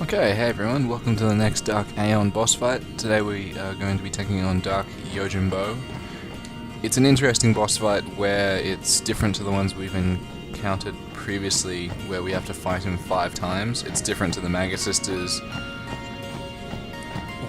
Okay, hey everyone, welcome to the next Dark Aeon boss fight. Today we are going to be taking on Dark Yojimbo. It's an interesting boss fight where it's different to the ones we've encountered previously, where we have to fight him 5 times. It's different to the Maga Sisters,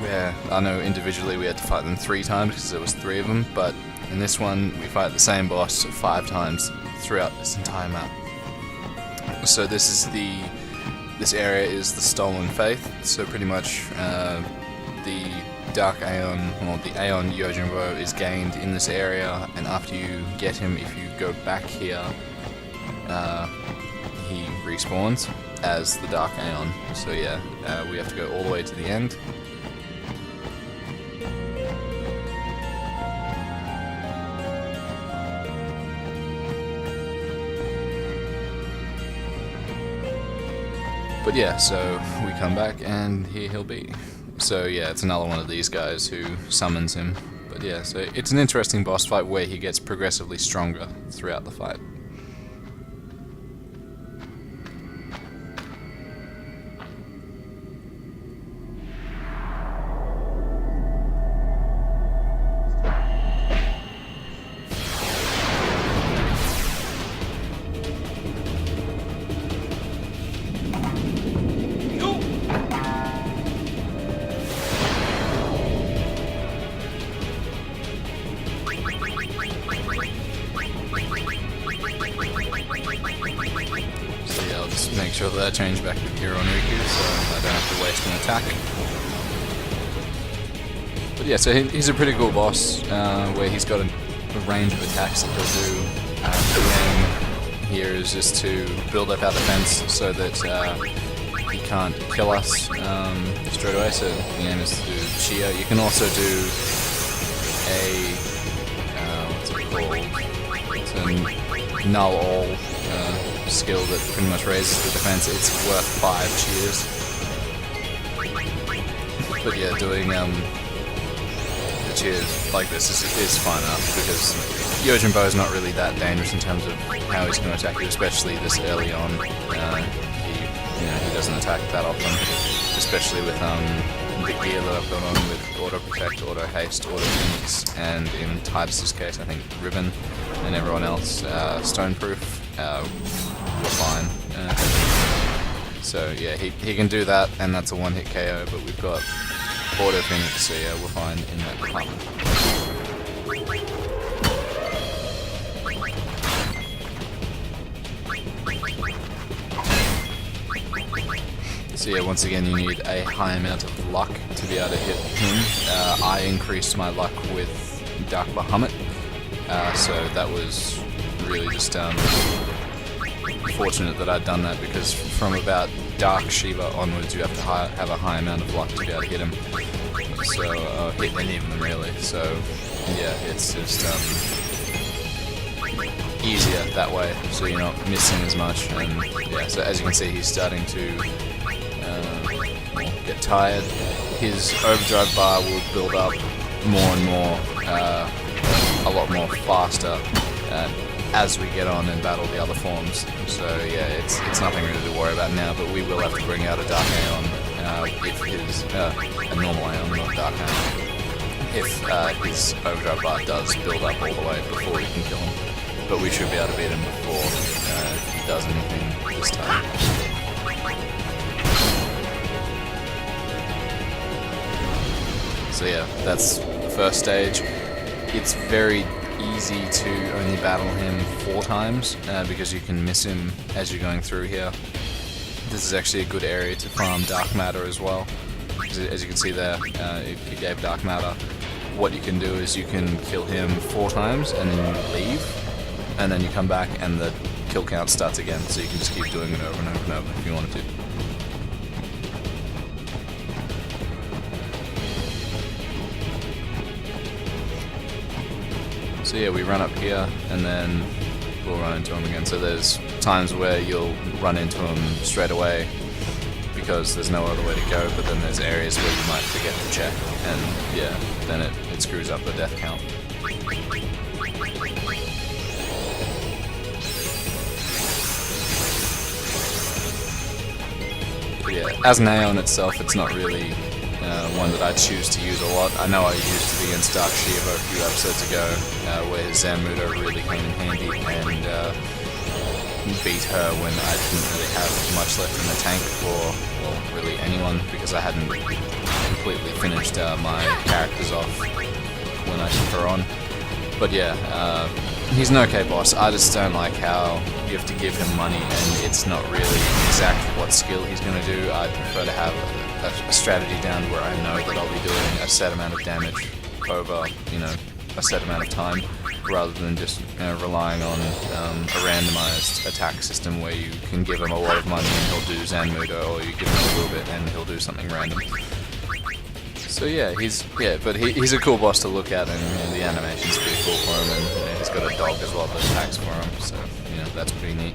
where I know individually we had to fight them 3 times because there was 3 of them, but in this one we fight the same boss 5 times throughout this entire map. So this area is the Stolen Fayth, so pretty much the Dark Aeon, or the Aeon Yojimbo is gained in this area, and after you get him, if you go back here, he respawns as the Dark Aeon. So yeah, we have to go all the way to the end. But yeah, so we come back and here he'll be. So yeah, it's another one of these guys who summons him. But yeah, so it's an interesting boss fight where he gets progressively stronger throughout the fight. Make sure that I change back to here on Riku so I don't have to waste an attack. But yeah, so he's a pretty cool boss where he's got a range of attacks that he'll do. The aim here is just to build up our defense so that he can't kill us straight away. So the aim is to do cheer. You can also do a what's it called? It's a null all skill that pretty much raises the defense. It's worth 5 cheers. But yeah, doing the cheers like this is fine enough because Yojimbo is not really that dangerous in terms of how he's going to attack you, especially this early on. He doesn't attack that often, especially with the gear that I've got on with auto protect, auto haste, auto phoenix, and in Titus's case I think ribbon, and everyone else stoneproof. We're fine. So yeah, he can do that, and that's a 1-hit KO, but we've got auto phoenix, so yeah, we're fine in that department. So yeah, once again you need a high amount of luck to be able to hit him. I increased my luck with Dark Bahamut, so that was really just fortunate that I'd done that, because from about Dark Shiva onwards you have to have a high amount of luck to be able to hit him. So, hit any of them really. So, yeah, it's just easier that way, so you're not missing as much. And yeah, so as you can see, he's starting to get tired. His overdrive bar will build up more and more, a lot more faster. As we get on and battle the other forms. So yeah, it's nothing really to worry about now, but we will have to bring out a Dark Aeon, if his, a normal Aeon, not Dark Aeon, if his overdrive bar does build up all the way before we can kill him. But we should be able to beat him before he does anything this time. So yeah, that's the first stage. It's very easy to only battle him 4 times because you can miss him as you're going through here. This is actually a good area to farm dark matter as well. As you can see there, if you gave dark matter, what you can do is you can kill him 4 times and then you leave, and then you come back and the kill count starts again, so you can just keep doing it over and over and over if you wanted to. So yeah, we run up here and then we'll run into him again. So there's times where you'll run into him straight away because there's no other way to go, but then there's areas where you might forget to check, and yeah, then it screws up the death count. yeah, as an Aeon itself, it's not really one that I choose to use a lot. I know I used it against Dark Shiva a few episodes ago, where his Zanmudo really came in handy, and beat her when I didn't really have much left in the tank for, well, really anyone, because I hadn't completely finished my characters off when I took her on. But yeah, he's an okay boss. I just don't like how you have to give him money and it's not really exactly what skill he's going to do. I prefer to have a strategy down where I know that I'll be doing a set amount of damage over, a set amount of time, rather than just relying on a randomized attack system where you can give him a lot of money and he'll do Zanmudo, or you give him a little bit and he'll do something random. So yeah, he's a cool boss to look at, and the animation's pretty cool for him, and he's got a dog as well that attacks for him, so that's pretty neat.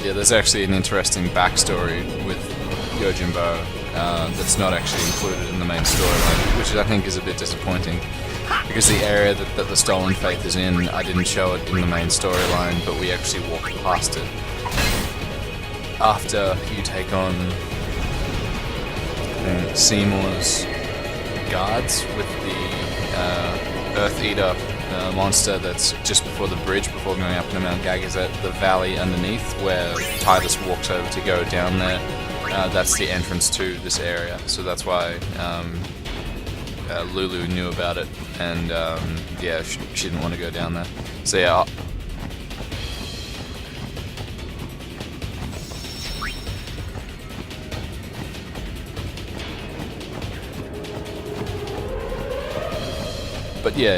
Yeah, there's actually an interesting backstory with Yojimbo that's not actually included in the main storyline, which I think is a bit disappointing, because the area that the Stolen Fayth is in, I didn't show it in the main storyline, but we actually walked past it. After you take on Seymour's guards with the Earth Eater monster that's just before the bridge, before going up into Mount Gagazet, the valley underneath where Titus walks over to go down there, that's the entrance to this area, so that's why Lulu knew about it, and yeah, she didn't want to go down there. So yeah, but yeah,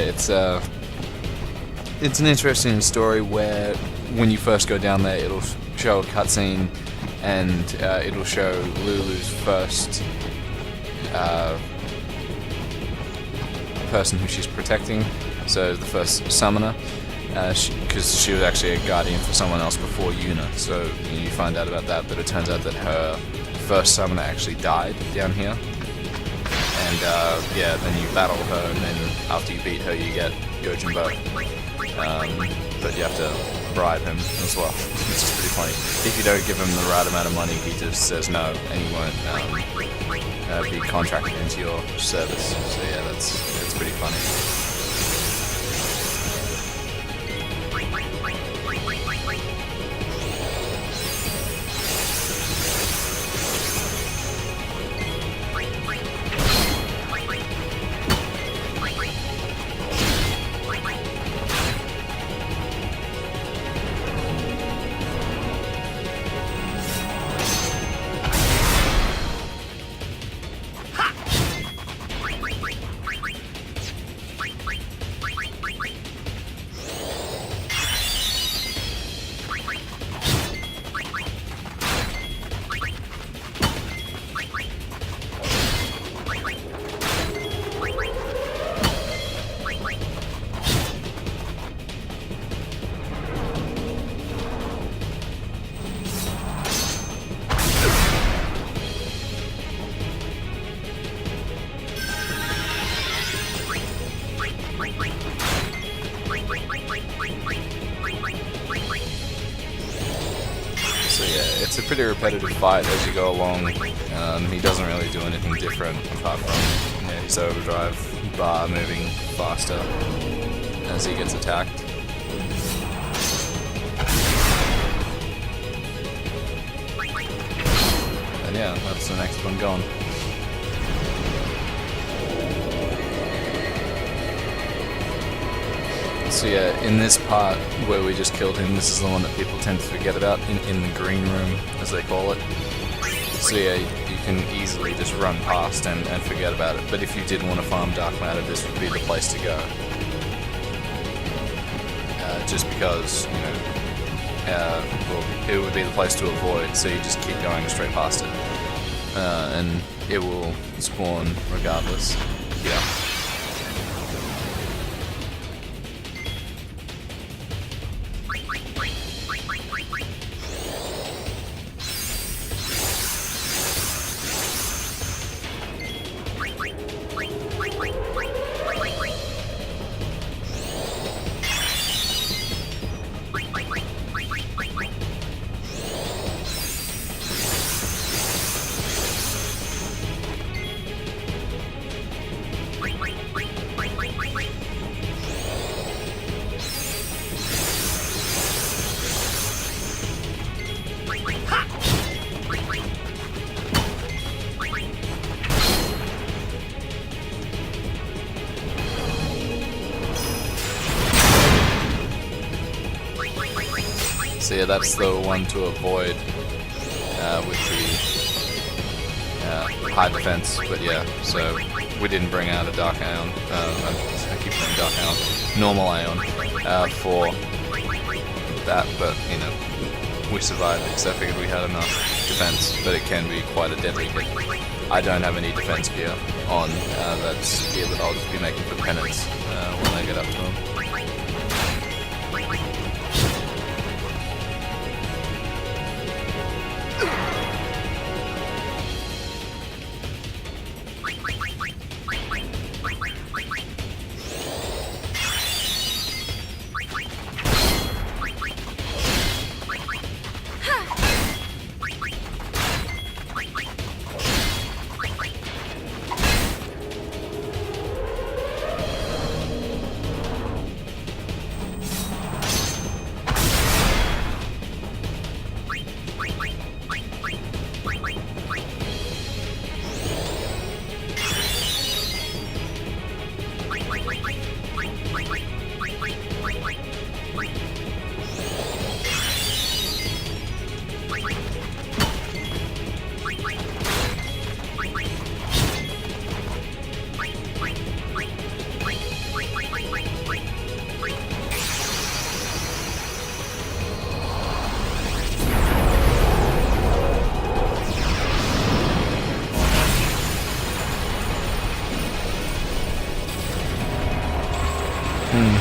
it's an interesting story where when you first go down there, it'll show a cutscene, and it'll show Lulu's first person who she's protecting, so the first summoner, because she was actually a guardian for someone else before Yuna, so you find out about that, but it turns out that her first summoner actually died down here, and yeah, then you battle her, and then after you beat her you get Yojimbo. But you have to bribe him as well, which is pretty funny. If you don't give him the right amount of money, he just says no, and he won't be contracted into your service. So yeah, it's pretty funny. It's a pretty repetitive fight as you go along. He doesn't really do anything different apart from his overdrive bar moving faster as he gets attacked. And yeah, that's the next one gone. So yeah, in this part where we just killed him, this is the one that people tend to forget about, in the green room, as they call it. So yeah, you can easily just run past and forget about it, but if you did want to farm dark matter, this would be the place to go. Just because, well, it would be the place to avoid, so you just keep going straight past it. And it will spawn regardless. Yeah. So yeah, that's the one to avoid with the high defense. But yeah, so we didn't bring out a Dark Aeon. I keep saying Dark Aeon, normal Aeon for that. But you know, we survived because I figured we had enough defense. But it can be quite a deadly hit. I don't have any defense gear on. That's gear that I'll just be making for penance when I get up to them.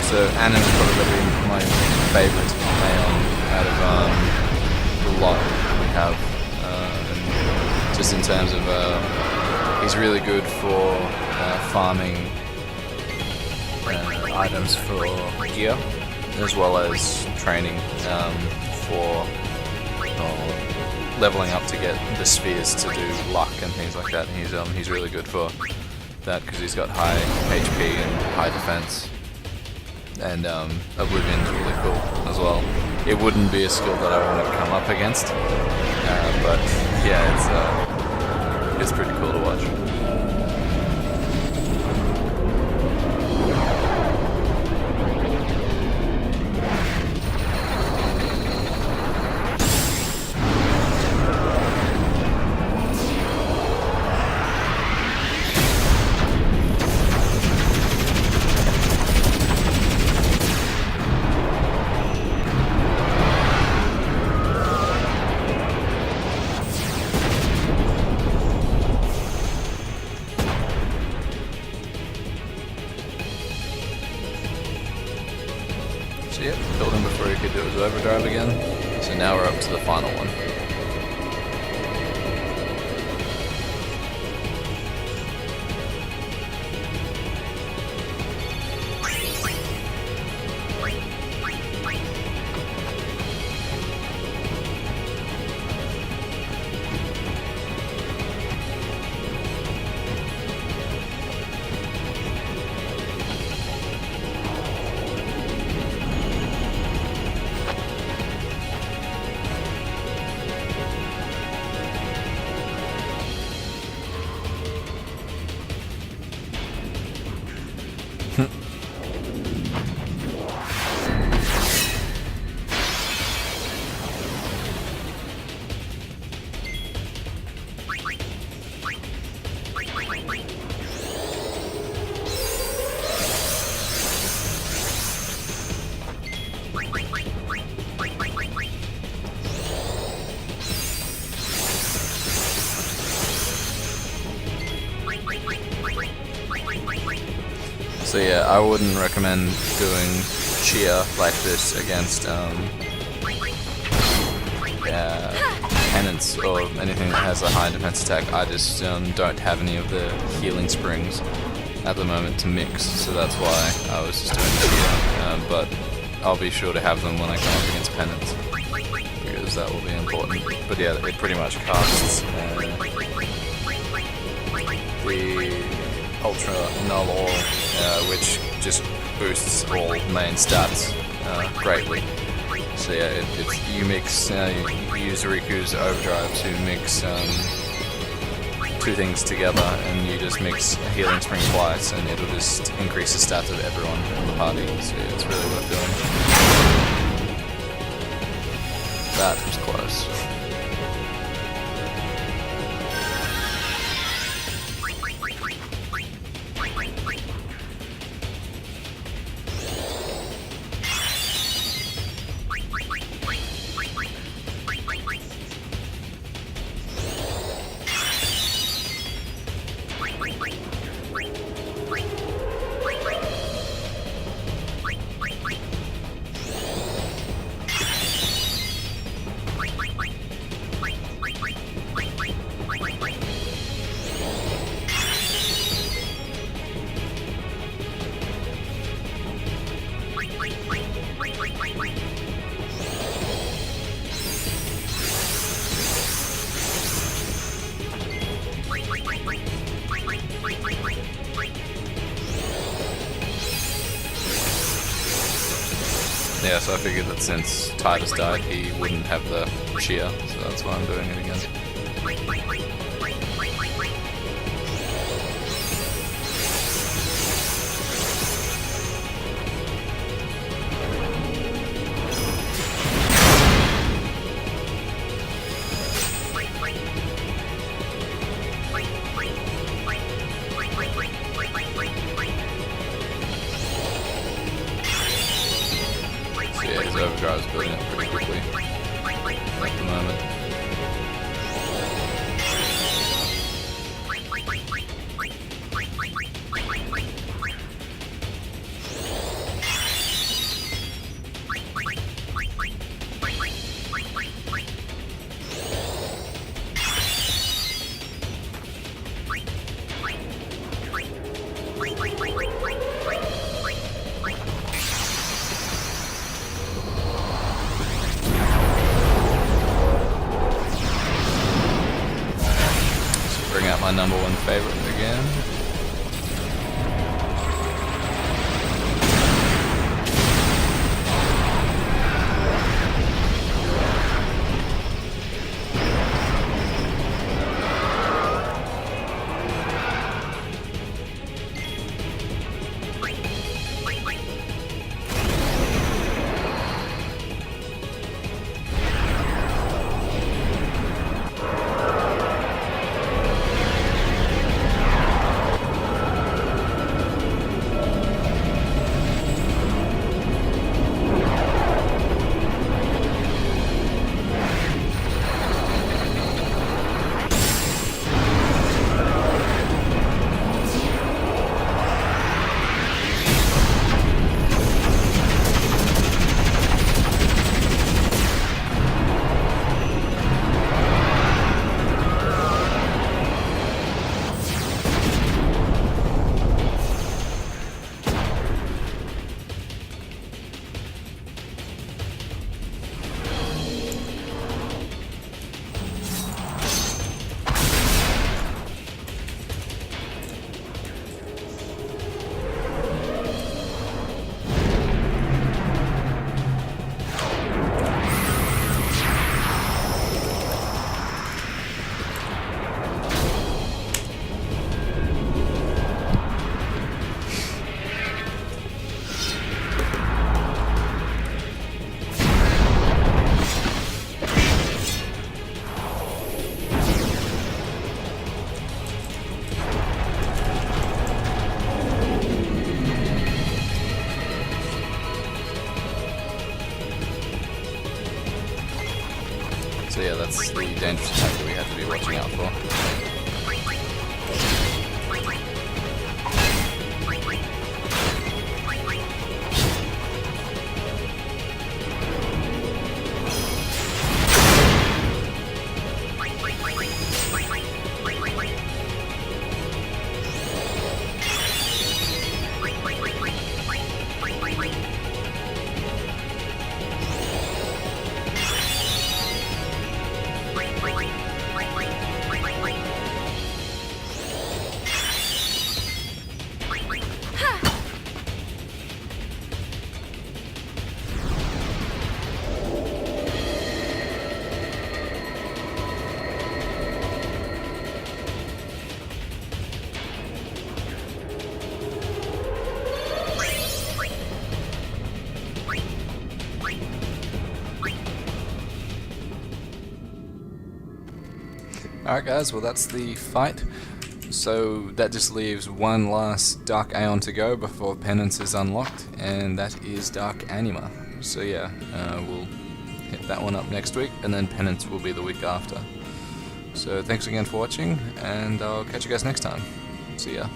So Anon is probably my favourite Aeon out of the lot we have. And just in terms of, he's really good for farming items for gear, as well as training for leveling up to get the spheres to do luck and things like that. He's really good for that because he's got high HP and high defense. And Oblivion's really cool as well. It wouldn't be a skill that I want to come up against, but yeah, it's pretty cool to watch. So yep, killed him before he could do his overdrive again. So now we're up to the final one. So yeah, I wouldn't recommend doing cheer like this against penance or anything that has a high defense attack. I just don't have any of the healing springs at the moment to mix, so that's why I was just doing cheer. But I'll be sure to have them when I come up against penance, because that will be important. But yeah, it pretty much casts the Ultra Null Oil, which just boosts all main stats greatly. So yeah, you mix, you use Riku's Overdrive to mix two things together, and you just mix a healing spring twice, and it'll just increase the stats of everyone in the party. So yeah, it's really worth doing. That was close. Yeah, so I figured that since Titus died, he wouldn't have the cheer, so that's why I'm doing it again. Yeah, his overdrive's building up pretty quickly at the moment. Bring out my number one favorite again. So yeah, that's the dangerous attack that we have to be watching out for. Alright guys, well that's the fight. So that just leaves one last Dark Aeon to go before Penance is unlocked, and that is Dark Anima. So yeah, we'll hit that one up next week, and then Penance will be the week after. So thanks again for watching, and I'll catch you guys next time. See ya.